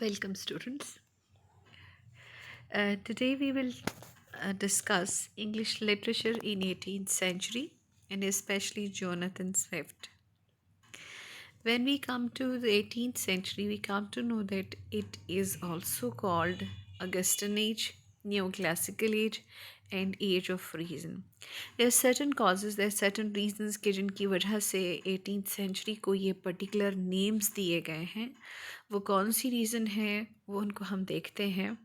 Welcome, students. Today we will discuss English literature in 18th century and especially Jonathan Swift. When we come to the 18th century, we come to know that it is also called Augustan Age, Neoclassical Age, and Age of Reason. There are certain causes, there are certain reasons कि जिनकी वजह से 18th century को ये particular names दिए गए हैं. वो कौन सी reason है वो उनको हम देखते हैं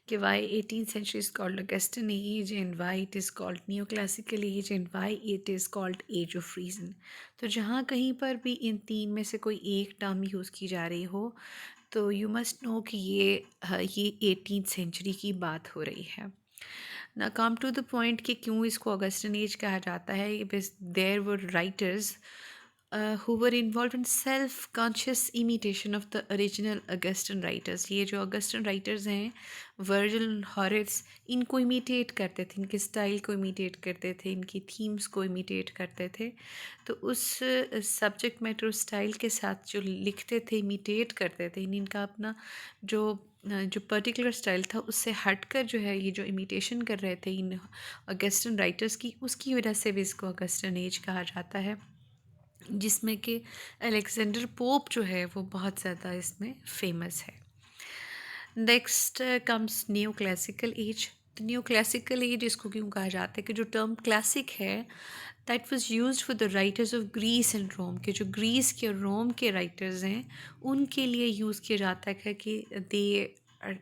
कि why 18th century is called Augustan Age and why it is called Neoclassical Age and why it is called Age of Reason. तो जहाँ कहीं पर भी इन तीन में से कोई एक टर्म यूज़ की जा रही हो तो यू मस्ट नो कि ये 18th century की बात हो रही है. ना कम टू द पॉइंट कि क्यों इसको ऑगस्टन एज कहा जाता है. There were writers who were involved in self-conscious imitation of the original Augustan writers. ये जो Augustan writers हैं वर्जिल हॉरेस इनको इमिटेट करते थे, इनके स्टाइल को इमिटेट करते थे, इनकी थीम्स को इमिटेट करते थे. तो उस सब्जेक्ट मैटर स्टाइल के साथ जो लिखते थे, इमिटेट करते थे, इनका अपना जो पर्टिकुलर स्टाइल था उससे हटकर जो है ये जो इमिटेशन कर रहे थे इन ऑगस्टन राइटर्स की, उसकी वजह से भी इसको ऑगस्टन एज कहा जाता है, जिसमें कि अलेक्जेंडर पोप जो है वो बहुत ज़्यादा इसमें फेमस है. Next comes new classical age. New classical age इसको क्यों कहा जाता है कि जो टर्म क्लासिक है that was used for the writers of Greece and Rome, के जो ग्रीस के रोम के राइटर्स हैं उनके लिए यूज़ किया जाता है कि दे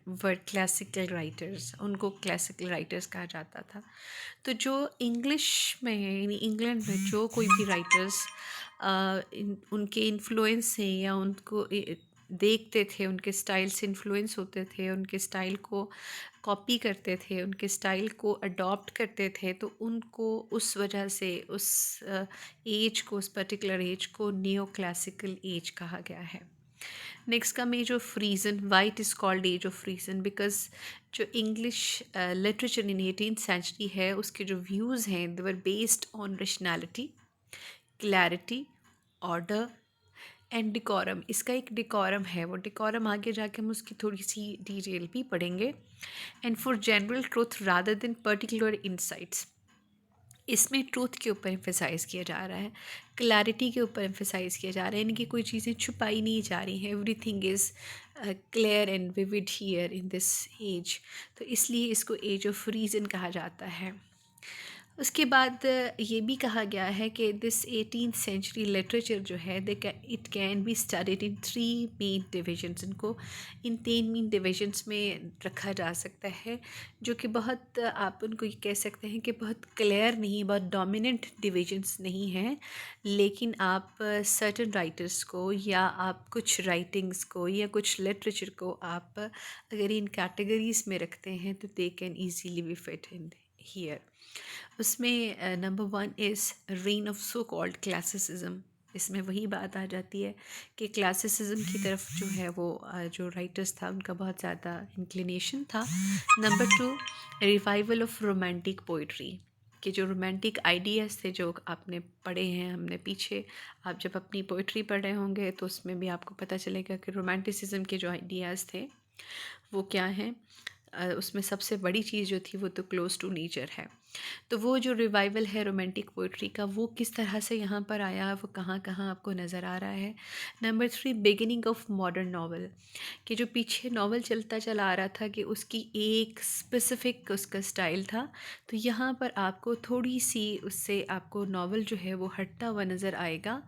वर क्लासिकल राइटर्स, उनको क्लासिकल राइटर्स कहा जाता था. तो जो इंग्लिश में है यानी इंग्लैंड में जो कोई भी राइटर्स उनके इन्फ्लुएंस से या उनको देखते थे, उनके स्टाइल से इन्फ्लुएंस होते थे, उनके स्टाइल को कॉपी करते थे, उनके स्टाइल को अडॉप्ट करते थे, तो उनको उस वजह से उस एज को, उस पर्टिकुलर एज को नियो क्लासिकल एज कहा गया है. Next come age of reason. Why it is called age of reason? Because जो English literature in 18th century है उसके जो व्यूज़ हैं they were based on rationality, clarity, order and decorum. इसका एक डिकॉरम है, वो डिकॉरम आगे जाके हम उसकी थोड़ी सी डिटेल भी पढ़ेंगे. And for general truth rather than particular insights. इसमें ट्रूथ के ऊपर एम्फेसाइज़ किया जा रहा है, क्लैरिटी के ऊपर एम्फेसाइज़ किया जा रहा है, यानी कि कोई चीज़ें छुपाई नहीं जा रही हैं. Everything is clear and vivid here in this age. तो इसलिए इसको एज ऑफ रीज़न कहा जाता है. उसके बाद ये भी कहा गया है कि दिस 18th सेंचुरी लिटरेचर जो है it can be studied in 3 main divisions. इनको इन 3 मेन डिविजन्स में रखा जा सकता है, जो कि बहुत आप उनको ये कह सकते हैं कि बहुत क्लियर नहीं, बहुत डोमिनेंट डिविजन्स नहीं हैं, लेकिन आप सर्टन राइटर्स को या आप कुछ राइटिंग्स को या कुछ लिटरेचर को आप अगर इन कैटेगरीज़ में रखते हैं तो they can easily be fit in here. उसमें number 1 is reign of so called classicism. इसमें वही बात आ जाती है कि क्लासिसिज्म की तरफ जो है वो जो राइटर्स था उनका बहुत ज़्यादा इंक्लिनेशन था. Number 2 revival of romantic poetry, कि जो रोमांटिक आइडियाज़ थे जो आपने पढ़े हैं हमने पीछे, आप जब अपनी पोइट्री पढ़ रहे होंगे तो उसमें भी आपको पता चलेगा कि रोमांटिसिज्म के जो आइडियाज़ थे वो क्या हैं. उसमें सबसे बड़ी चीज़ जो थी वो तो क्लोज टू नेचर है. तो वो जो रिवाइवल है रोमांटिक पोइट्री का वो किस तरह से यहाँ पर आया, वो कहाँ कहाँ आपको नज़र आ रहा है. Number 3 beginning of modern novel, कि जो पीछे नावल चलता चला आ रहा था कि उसकी एक स्पेसिफ़िक उसका स्टाइल था, तो यहाँ पर आपको थोड़ी सी उससे आपको नावल जो है वो हटता हुआ नज़र आएगा.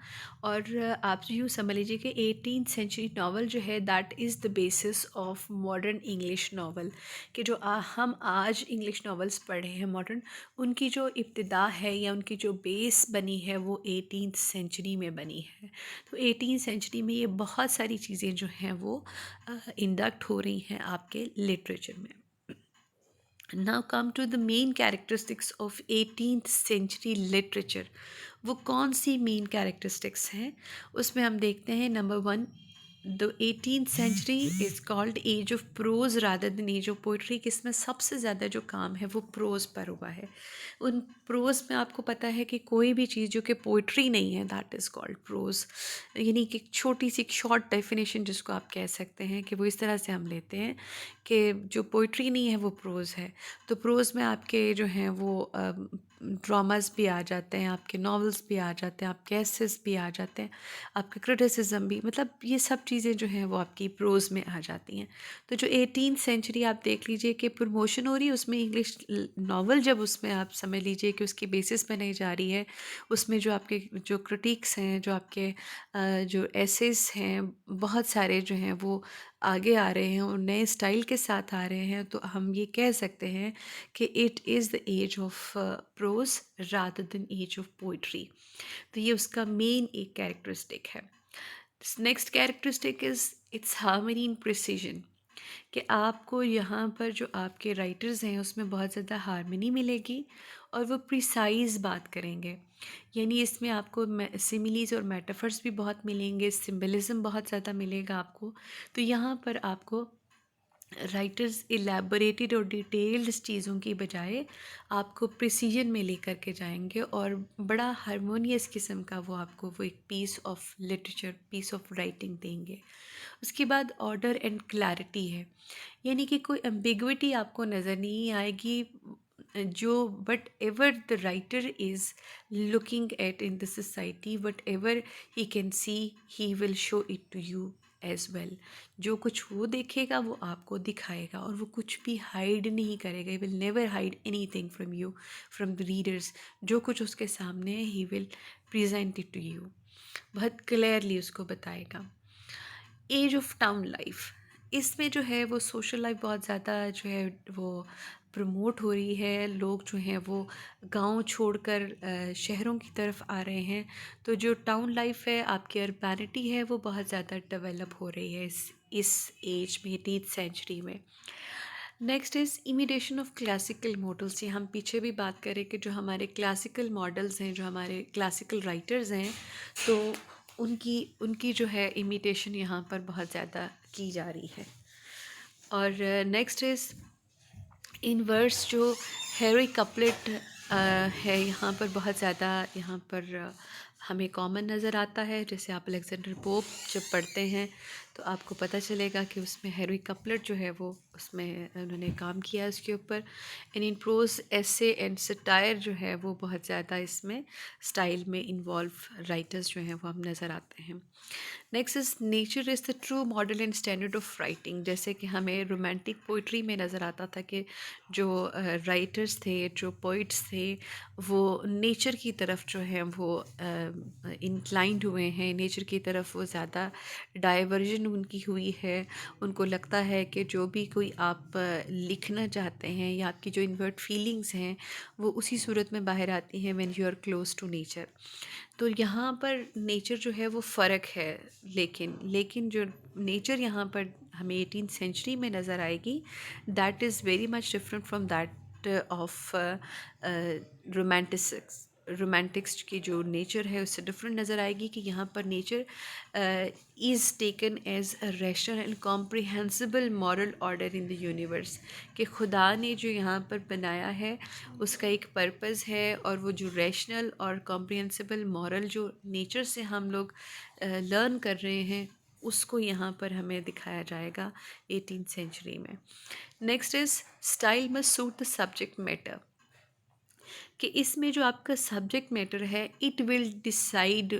और आप यूँ समझ लीजिए कि 18th सेंचुरी नावल जो है that is the basis of modern English novel, कि जो हम आज इंग्लिश नावल्स पढ़ रहे हैं मॉडर्न, उनकी जो इब्तिदा है या उनकी जो बेस बनी है वो 18th सेंचुरी में बनी है. तो 18th सेंचुरी में ये बहुत सारी चीज़ें जो हैं वो इंडक्ट हो रही हैं आपके लिटरेचर में. Now come to the main characteristics of 18th century literature. वो कौन सी मेन कैरेक्टरिस्टिक्स हैं उसमें हम देखते हैं. Number 1 the 18th century is called age of prose rather than age of poetry, कि इसमें सबसे ज़्यादा जो काम है वो प्रोज पर हुआ है। उन प्रोज में आपको पता है कि कोई भी चीज़ जो कि पोइट्री नहीं है, दैट इज़ कॉल्ड प्रोज। यानी कि एक छोटी सी एक शॉर्ट डेफिनेशन जिसको आप कह सकते हैं कि वो इस तरह से हम लेते हैं कि जो पोइट्री नहीं है वो प्रोज है। तो प्रोज में आपके जो हैं वो ड्रामास भी आ जाते हैं, आपके नॉवेल्स भी आ जाते हैं, आपके एसेस भी आ जाते हैं, आपका क्रिटिसिज्म भी, मतलब ये सब चीज़ें जो हैं वो आपकी प्रोज में आ जाती हैं। तो जो 18th सेंचुरी आप देख लीजिए कि प्रमोशन हो रही है उसमें, इंग्लिश नॉवल जब उसमें आप समझ लीजिए कि उसकी बेसिस बनाई जा रही है, उसमें जो आपके जो क्रिटिक्स हैं, जो आपके जो एसेस हैं, बहुत सारे जो हैं वो आगे आ रहे हैं और नए स्टाइल के साथ आ रहे हैं, तो हम ये कह सकते हैं कि it is the age of prose rather than age of poetry. तो ये उसका मेन एक कैरेक्टरिस्टिक है। Next characteristic is its harmony in precision, कि आपको यहाँ पर जो आपके राइटर्स हैं उसमें बहुत ज़्यादा हार्मनी मिलेगी और वो प्रिसाइज बात करेंगे। यानी इसमें आपको सिमिलीज और मेटाफर्स भी बहुत मिलेंगे, सिम्बलिज्म बहुत ज़्यादा मिलेगा आपको। तो यहाँ पर आपको राइटर्स इलेबोरेटेड और डिटेल्ड चीज़ों की बजाय आपको प्रिसीजन में लेकर के जाएंगे और बड़ा हारमोनियस किस्म का वो आपको वो एक piece of literature, piece of writing देंगे। उसके बाद ऑर्डर एंड क्लैरिटी है, यानी कि कोई एम्बिग्विटी आपको नज़र नहीं आएगी। जो whatever the writer is looking at in the society, whatever he can see, he will show it to you as well. जो कुछ वो देखेगा वो आपको दिखाएगा और वो कुछ भी हाइड नहीं करेगा। He will never hide anything from you, from the readers. जो कुछ उसके सामने है he will present it to you, बहुत क्लियरली उसको बताएगा। एज ऑफ टाउन लाइफ, इसमें जो है वो सोशल लाइफ बहुत ज़्यादा जो है वो प्रमोट हो रही है। लोग जो हैं वो गांव छोड़कर शहरों की तरफ आ रहे हैं। तो जो टाउन लाइफ है, आपकी अर्बैनिटी है, वो बहुत ज़्यादा डेवलप हो रही है इस एज में, 18th सेंचुरी में। Next is imitation of classical models. ये हम पीछे भी बात करें कि जो हमारे क्लासिकल मॉडल्स हैं, जो हमारे क्लासिकल राइटर्स हैं, तो उनकी उनकी जो है इमिटेशन यहाँ पर बहुत ज़्यादा की जा रही है। और नेक्स्ट इज़ इन वर्स, जो हेरोई कपलेट है यहाँ पर बहुत ज़्यादा, यहाँ पर हमें कॉमन नज़र आता है। जैसे आप अलेक्जेंडर पोप जब पढ़ते हैं तो आपको पता चलेगा कि उसमें हेरोई कपलेट जो है वो उसमें उन्होंने काम किया है उसके ऊपर। And in prose essay and satire जो है वो बहुत ज़्यादा इसमें स्टाइल में इन्वॉल्व राइटर्स जो हैं वो हम नज़र आते हैं। Next is nature is the true model and standard of writing. जैसे कि हमें रोमांटिक पोइट्री में नज़र आता था कि जो राइटर्स थे, जो पोइट्स थे, वो नेचर की तरफ जो है वो इंक्लाइंड हुए हैं, नेचर की तरफ वो ज़्यादा डाइवर्जन उनकी हुई है। उनको लगता है कि जो भी कोई आप लिखना चाहते हैं या आपकी जो इनवर्ट फीलिंग्स हैं वो उसी सूरत में बाहर आती हैं when you are close to nature. तो यहाँ पर नेचर जो है वो फ़र्क है, लेकिन जो नेचर यहाँ पर हमें 18th सेंचुरी में नज़र आएगी, that is very much different from that of Romantics की जो नेचर है उससे डिफरेंट नज़र आएगी। कि यहाँ पर nature is taken as a rational and comprehensible moral order in the universe, कि खुदा ने जो यहाँ पर बनाया है उसका एक पर्पज़ है, और वो जो रैशनल और कॉम्प्रिहेंसिबल मॉरल जो नेचर से हम लोग लर्न कर रहे हैं उसको यहाँ पर हमें दिखाया जाएगा 18th सेंचुरी में। Next is style must suit the subject matter, कि इसमें जो आपका सब्जेक्ट मैटर है it will decide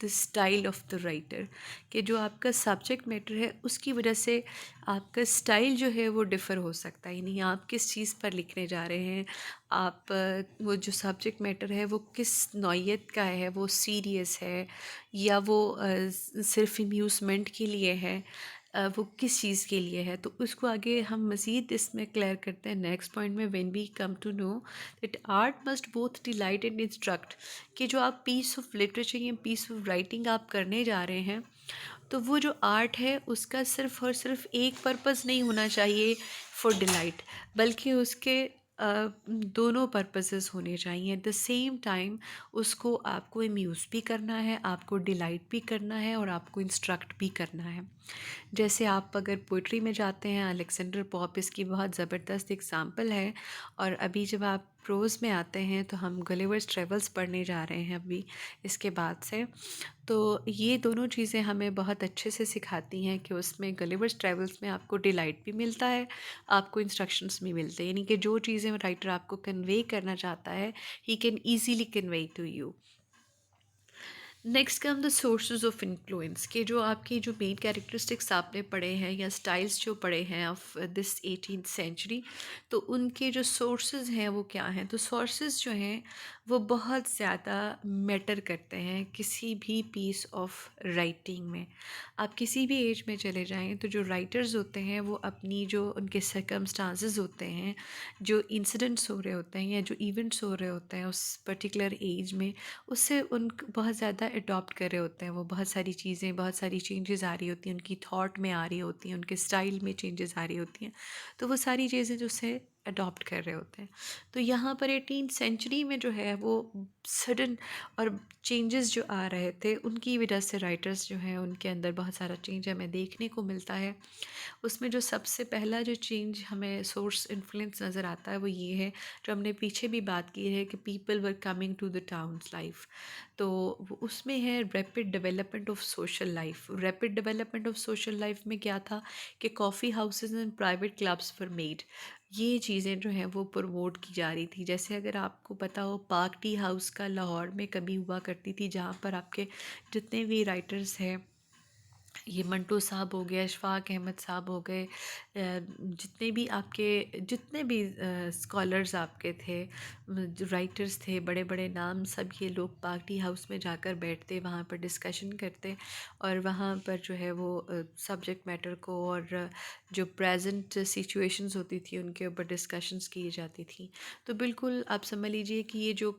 the style of the writer, कि जो आपका सब्जेक्ट मैटर है उसकी वजह से आपका स्टाइल जो है वो डिफ़र हो सकता है। यानी आप किस चीज़ पर लिखने जा रहे हैं, आप वो जो सब्जेक्ट मैटर है वो किस नौइयत का है, वो सीरियस है या वो सिर्फ अम्यूज़मेंट के लिए है, वो किस चीज़ के लिए है। तो उसको आगे हम मज़ीद इसमें क्लियर करते हैं नेक्स्ट पॉइंट में, when we come to know that art must both delight and instruct, कि जो आप पीस ऑफ लिटरेचर या पीस ऑफ राइटिंग आप करने जा रहे हैं, तो वो जो आर्ट है उसका सिर्फ़ और सिर्फ एक पर्पज़ नहीं होना चाहिए फॉर डिलाइट, बल्कि उसके दोनों पर्पसेस होने चाहिए एट द सेम टाइम। उसको आपको अम्यूज़ भी करना है, आपको डिलाइट भी करना है और आपको इंस्ट्रक्ट भी करना है। जैसे आप अगर पोइट्री में जाते हैं, अलेक्जेंडर पॉप इसकी बहुत ज़बरदस्त एग्ज़ाम्पल है। और अभी जब आप प्रोज़ में आते हैं तो हम गलिवर्स ट्रेवल्स पढ़ने जा रहे हैं अभी इसके बाद से। तो ये दोनों चीज़ें हमें बहुत अच्छे से सिखाती हैं कि उसमें गलिवर्स ट्रेवल्स में आपको डिलाइट भी मिलता है, आपको इंस्ट्रक्शंस भी मिलते हैं, यानी कि जो चीज़ें राइटर आपको कन्वे करना चाहता है he can easily convey to you. Next come the sources of influence, के जो आपकी जो मेन कैरेक्टरिस्टिक्स आपने पढ़े हैं या स्टाइल्स जो पढ़े हैं ऑफ दिस 18th सेंचुरी, तो उनके जो सोर्सेज हैं वो क्या हैं। तो सोर्सेज जो हैं वो बहुत ज़्यादा मैटर करते हैं किसी भी पीस ऑफ राइटिंग में। आप किसी भी एज में चले जाएं तो जो राइटर्स होते हैं वो अपनी जो उनके सर्कमस्टांसेस होते हैं, जो इंसिडेंट्स हो रहे होते हैं या जो इवेंट्स हो रहे होते हैं उस पर्टिकुलर एज में, उससे उन बहुत ज़्यादा अडॉप्ट कर रहे होते हैं। वो बहुत सारी चीज़ें, बहुत सारी चेंजेस आ रही होती हैं, उनकी थॉट में आ रही होती हैं, उनके स्टाइल में चेंजेस आ रही होती हैं। तो वो सारी चीज़ें जो उससे अडॉप्ट कर रहे होते हैं। तो यहाँ पर 18th सेंचुरी में जो है वो सडन और चेंजेस जो आ रहे थे उनकी वजह से राइटर्स जो हैं उनके अंदर बहुत सारा चेंज हमें देखने को मिलता है। उसमें जो सबसे पहला जो चेंज हमें सोर्स इन्फ्लुएंस नज़र आता है वो ये है, जो हमने पीछे भी बात की है कि people were coming to the towns life. तो उसमें है rapid development of social life. Rapid development of social life में क्या था कि coffee houses and private clubs were made. ये चीज़ें जो हैं वो प्रमोट की जा रही थी। जैसे अगर आपको पता हो, पार्क टी हाउस का लाहौर में कभी हुआ करती थी, जहाँ पर आपके जितने भी राइटर्स हैं, ये मंटू साहब हो गए, अशफाक अहमद साहब हो गए, जितने भी आपके जितने भी स्कॉलर्स आपके थे, जो राइटर्स थे, बड़े बड़े नाम, सब ये लोग पार्टी हाउस में जाकर बैठते, वहाँ पर डिस्कशन करते और वहाँ पर जो है वो सब्जेक्ट मैटर को और जो प्रेजेंट सिचुएशंस होती थी उनके ऊपर डिस्कशंस की जाती थी। तो बिल्कुल आप समझ लीजिए कि ये जो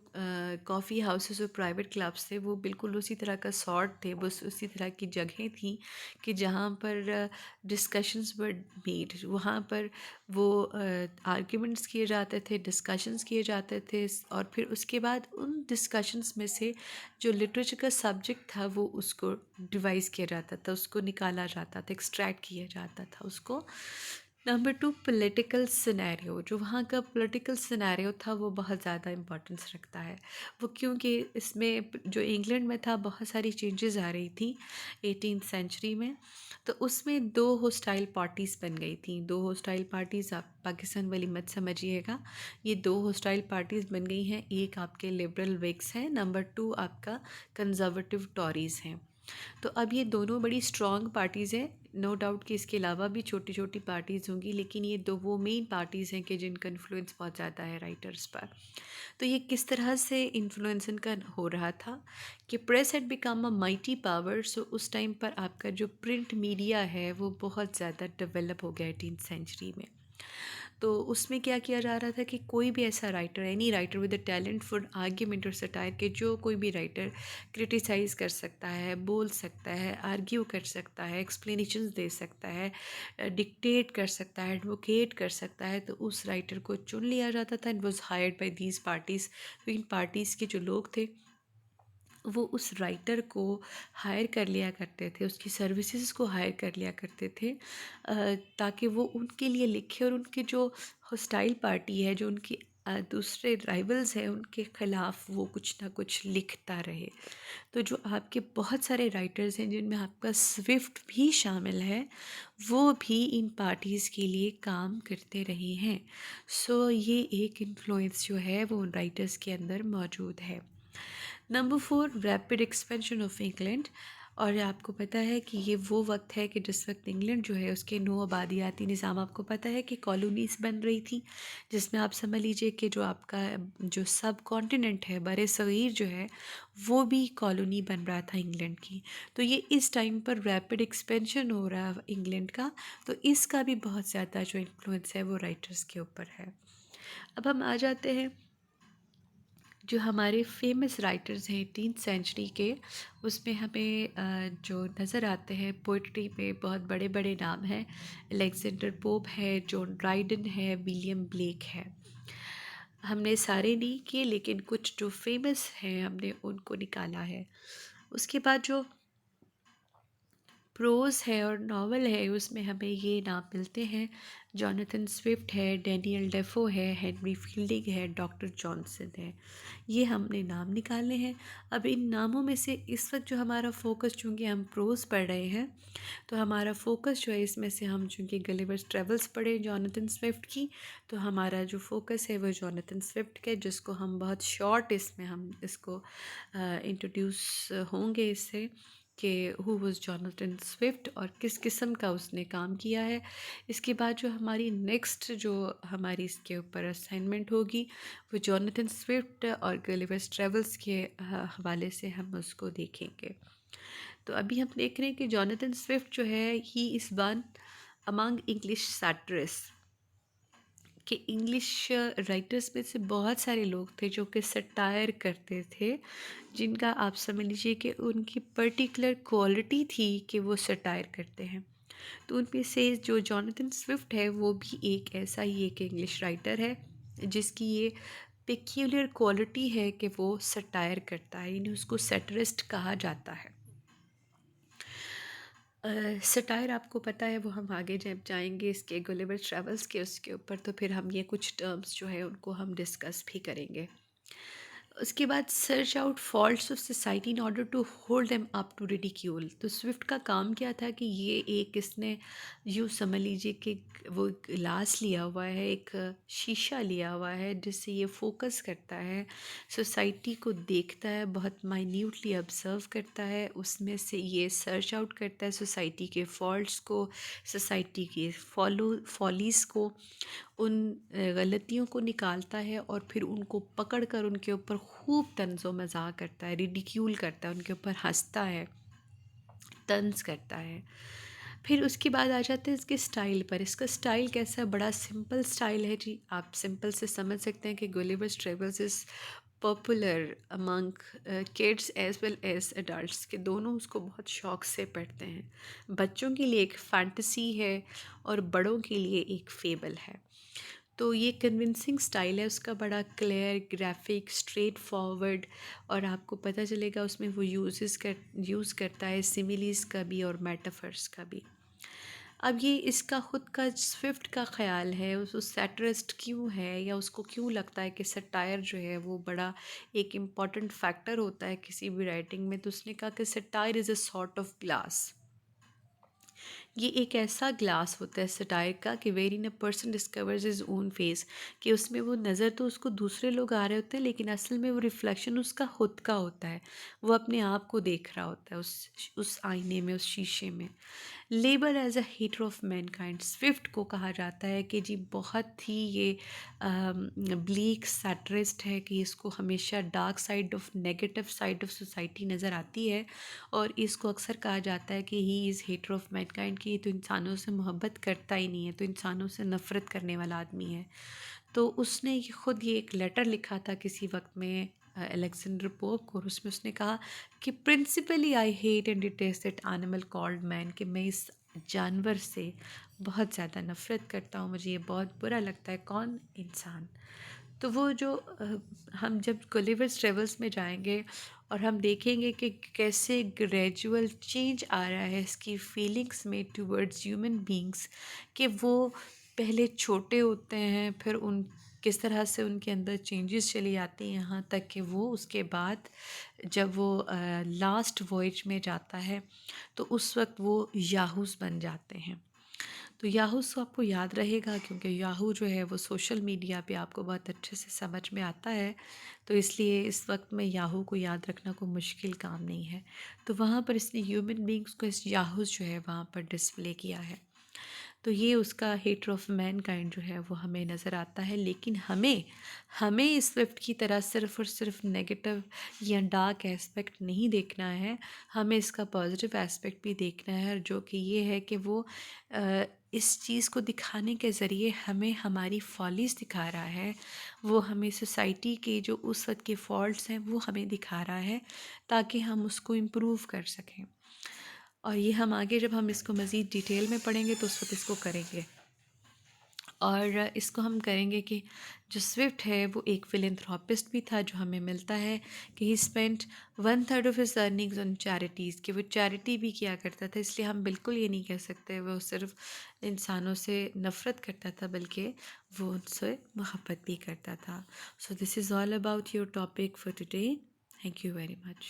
कॉफ़ी हाउसेस और प्राइवेट क्लब्स थे वो बिल्कुल उसी तरह का सॉर्ट थे, बस उसी तरह की जगह थी कि जहाँ पर डिस्कशंस वर मेड। वहाँ पर वो आर्ग्यूमेंट्स किए जाते थे, डिस्कशंस किए जाते थे और फिर उसके बाद उन डिस्कशंस में से जो लिटरेचर का सब्जेक्ट था वो उसको डिवाइस किया जाता था, उसको निकाला जाता था, एक्सट्रैक्ट किया जाता था उसको। Number two, political scenario. जो वहाँ का पॉलिटिकल सिनेरियो था वो बहुत ज़्यादा इम्पोर्टेंस रखता है। वो क्योंकि इसमें जो इंग्लैंड में था बहुत सारी चेंजेस आ रही थी 18th सेंचुरी में। तो उसमें दो होस्टाइल पार्टीज़ बन गई थी। दो होस्टाइल पार्टीज़, आप पाकिस्तान वाली मत समझिएगा, ये दो होस्टाइल पार्टीज़ बन गई हैं। एक आपके लिबरल विग्स हैं, नंबर टू आपका कंजर्वेटिव टॉरीज़ हैं। तो अब ये दोनों बड़ी स्ट्रॉन्ग पार्टीज़ हैं। नो डाउट कि इसके अलावा भी छोटी छोटी पार्टीज़ होंगी, लेकिन ये दो वो मेन पार्टीज़ हैं कि जिनका इन्फ्लुएंस बहुत ज़्यादा है राइटर्स पर। तो ये किस तरह से इन्फ्लुएंस इनका हो रहा था कि press had become a mighty power. So उस टाइम पर आपका जो प्रिंट मीडिया है वो बहुत ज़्यादा डेवलप हो गया 18th सेंचुरी में। तो उसमें क्या किया जा रहा था कि कोई भी ऐसा writer, any writer with a talent for argument और सटायर, के जो कोई भी राइटर क्रिटिसाइज़ कर सकता है, बोल सकता है, आर्ग्यू कर सकता है, एक्सप्लेनेशंस दे सकता है, डिक्टेट कर सकता है, एडवोकेट कर सकता है, तो उस राइटर को चुन लिया जाता था and was hired by these parties. तो इन पार्टीज़ के जो लोग थे वो उस राइटर को हायर कर लिया करते थे, उसकी सर्विसेज को हायर कर लिया करते थे, ताकि वो उनके लिए लिखे और उनकी जो हॉस्टाइल पार्टी है, जो उनकी दूसरे राइवल्स हैं, उनके ख़िलाफ़ वो कुछ ना कुछ लिखता रहे। तो जो आपके बहुत सारे राइटर्स हैं जिनमें आपका स्विफ्ट भी शामिल है, वो भी इन पार्टीज़ के लिए काम करते रहे हैं। सो ये एक इन्फ्लुएंस जो है वो उन राइटर्स के अंदर मौजूद है। Number four, rapid expansion of England. और आपको पता है कि ये वो वक्त है कि जिस वक्त इंग्लैंड जो है उसके नो आबादियाती निज़ाम, आपको पता है कि कॉलोनीज़ बन रही थी, जिसमें आप समझ लीजिए कि जो आपका जो सब कॉन्टिनेंट है, बरे सग़ीर जो है, वो भी कॉलोनी बन रहा था इंग्लैंड की। तो ये इस टाइम पर रैपिड एक्सपेंशन हो रहा है इंग्लैंड का, तो इसका भी बहुत ज़्यादा जो इन्फ्लुएंस है वो राइटर्स के ऊपर है। अब हम आ जाते हैं जो हमारे फेमस राइटर्स हैं 18th सेंचुरी के, उसमें हमें जो नज़र आते हैं पोइट्री में बहुत बड़े बड़े नाम हैं। अलेक्जेंडर पोप है, जॉन ड्राइडन है, विलियम ब्लेक है। हमने सारे नहीं किए, लेकिन कुछ जो फेमस हैं हमने उनको निकाला है। उसके बाद जो प्रोज़ है और नावल है उसमें हमें ये नाम मिलते हैं, जॉनथन स्विफ्ट है, डैनियल डेफो है, हेनरी फील्डिंग है, डॉक्टर जॉनसन है। ये हमने नाम निकाले हैं। अब इन नामों में से इस वक्त जो हमारा फ़ोकस, चूँकि हम प्रोज़ पढ़ रहे हैं, तो हमारा फ़ोकस जो है इसमें से, हम चूँकि गलिवर्स ट्रेवल्स पढ़े जॉनथन स्विफ्ट की, तो हमारा जो फ़ोकस है वो जॉनथन स्विफ्ट का है, जिसको हम बहुत शॉर्ट इसमें हम इसको इंट्रोड्यूस होंगे इससे कि हु वाज जॉनथन स्विफ्ट और किस किस्म का उसने काम किया है। इसके बाद जो हमारी नेक्स्ट जो हमारी इसके ऊपर असाइनमेंट होगी वो जॉनथन स्विफ्ट और गलिवर्स ट्रेवल्स के हवाले से हम उसको देखेंगे। तो अभी हम देख रहे हैं कि जॉनथन स्विफ्ट जो है, he is one among English satirist, कि इंग्लिश राइटर्स में से बहुत सारे लोग थे जो कि सटायर करते थे, जिनका आप समझ लीजिए कि उनकी पर्टिकुलर क्वालिटी थी कि वो सटायर करते हैं। तो उनमें से जो जॉनथन स्विफ्ट है वो भी एक ऐसा ही एक इंग्लिश राइटर है जिसकी ये पेक्यूलियर क्वालिटी है कि वो सटायर करता है, यानी उसको सेटरिस्ट कहा जाता है। सटायर आपको पता है, वो हम आगे जब जाएंगे इसके गुलिवर ट्रेवल्स के उसके ऊपर, तो फिर हम ये कुछ टर्म्स जो है उनको हम डिस्कस भी करेंगे। उसके बाद search out faults of society in order to hold them up to ridicule. तो स्विफ्ट का काम क्या था कि ये एक इसने यूँ समझ लीजिए कि वो गिलास लिया हुआ है, एक शीशा लिया हुआ है, जिससे ये फोकस करता है, सोसाइटी को देखता है, बहुत माइन्यूटली ऑब्ज़र्व करता है, उसमें से ये सर्च आउट करता है सोसाइटी के फॉल्ट्स को, सोसाइटी के फॉलीज़ को, उन गलतियों को निकालता है और फिर उनको पकड़ कर उनके ऊपर खूब तंज़ो मज़ाक करता है, रिडिक्यूल करता है, उनके ऊपर हंसता है, तंज करता है। फिर उसके बाद आ जाते हैं इसके स्टाइल पर। इसका स्टाइल कैसा है? बड़ा सिंपल स्टाइल है जी। आप सिंपल से समझ सकते हैं कि Gulliver's Travels is popular among kids as well as adults, के दोनों उसको बहुत शौक से पढ़ते हैं। बच्चों के लिए एक फैंटेसी है और बड़ों के लिए एक फेबल है। तो ये कन्विंसिंग स्टाइल है उसका, बड़ा क्लियर, ग्राफिक, स्ट्रेट फॉरवर्ड, और आपको पता चलेगा उसमें वो यूज़ करता है सिमिलीज़ का भी और मेटाफर्स का भी। अब ये इसका ख़ुद का स्विफ्ट का ख़्याल है, उस सैटरिस्ट क्यों है, या उसको क्यों लगता है कि सटायर जो है वो बड़ा एक इम्पॉर्टेंट फैक्टर होता है किसी भी राइटिंग में। तो उसने कहा कि satire is a sort of glass. ये एक ऐसा ग्लास होता है सटायर का कि wherein a person discovers his own face, कि उसमें वो नज़र तो उसको दूसरे लोग आ रहे होते हैं, लेकिन असल में वो रिफ्लेक्शन उसका खुद का होता है। वो अपने आप को देख रहा होता है उस आईने में, उस शीशे में। Label as a hater of mankind, Swift को कहा जाता है कि जी बहुत ही ये ब्लीक सैटरिस्ट है, कि इसको हमेशा dark side of, negative side of society नज़र आती है, और इसको अक्सर कहा जाता है कि he is hater of mankind, कि ये तो इंसानों से मोहब्बत करता ही नहीं है, तो इंसानों से नफ़रत करने वाला आदमी है। तो उसने खुद ये एक लेटर लिखा था किसी वक्त में अलेक्जेंडर पोप को, और उसमें उसने कहा कि principally I hate and detest that animal called man, कि मैं इस जानवर से बहुत ज़्यादा नफ़रत करता हूँ, मुझे ये बहुत बुरा लगता है। कौन? इंसान। तो वो जो हम जब गुलिवर्स ट्रेवल्स में जाएंगे और हम देखेंगे कि कैसे ग्रेजुअल चेंज आ रहा है इसकी फीलिंग्स में टूवर्ड्स ह्यूमन बींग्स, कि वो पहले छोटे होते हैं, फिर उन किस तरह से उनके अंदर चेंजेस चली आती हैं, यहाँ तक कि वो उसके बाद जब वो लास्ट वॉयज में जाता है तो उस वक्त वो याहूस बन जाते हैं। तो याहू तो आपको याद रहेगा, क्योंकि याहू जो है वो सोशल मीडिया पे आपको बहुत अच्छे से समझ में आता है, तो इसलिए इस वक्त में याहू को याद रखना कोई मुश्किल काम नहीं है। तो वहाँ पर इसने ह्यूमन बींग्स को, इस याहू जो है वहाँ पर डिस्प्ले किया है। तो ये उसका हेटर ऑफ मैन काइंड जो है वो हमें नज़र आता है। लेकिन हमें हमें इस स्विफ्ट की तरह सिर्फ़ और सिर्फ नेगेटिव या डार्क एस्पेक्ट नहीं देखना है, हमें इसका पॉजिटिव एस्पेक्ट भी देखना है, जो कि ये है कि वो इस चीज़ को दिखाने के ज़रिए हमें हमारी फॉलीज़ दिखा रहा है, वो हमें सोसाइटी के जो उस वक्त के फॉल्ट्स हैं वो हमें दिखा रहा है, ताकि हम उसको इम्प्रूव कर सकें। और ये हम आगे जब हम इसको मज़ीद डिटेल में पढ़ेंगे तो उस वक्त इसको करेंगे। और इसको हम करेंगे कि जो स्विफ्ट है वो एक फिलेंथ्रोपिस्ट भी था, जो हमें मिलता है कि ही spent 1/3 of his earnings on charities, कि वो चैरिटी भी किया करता था। इसलिए हम बिल्कुल ये नहीं कह सकते वो सिर्फ इंसानों से नफ़रत करता था, बल्कि वो उनसे मोहब्बत भी करता था। So this is all about your topic for today. Thank you very much.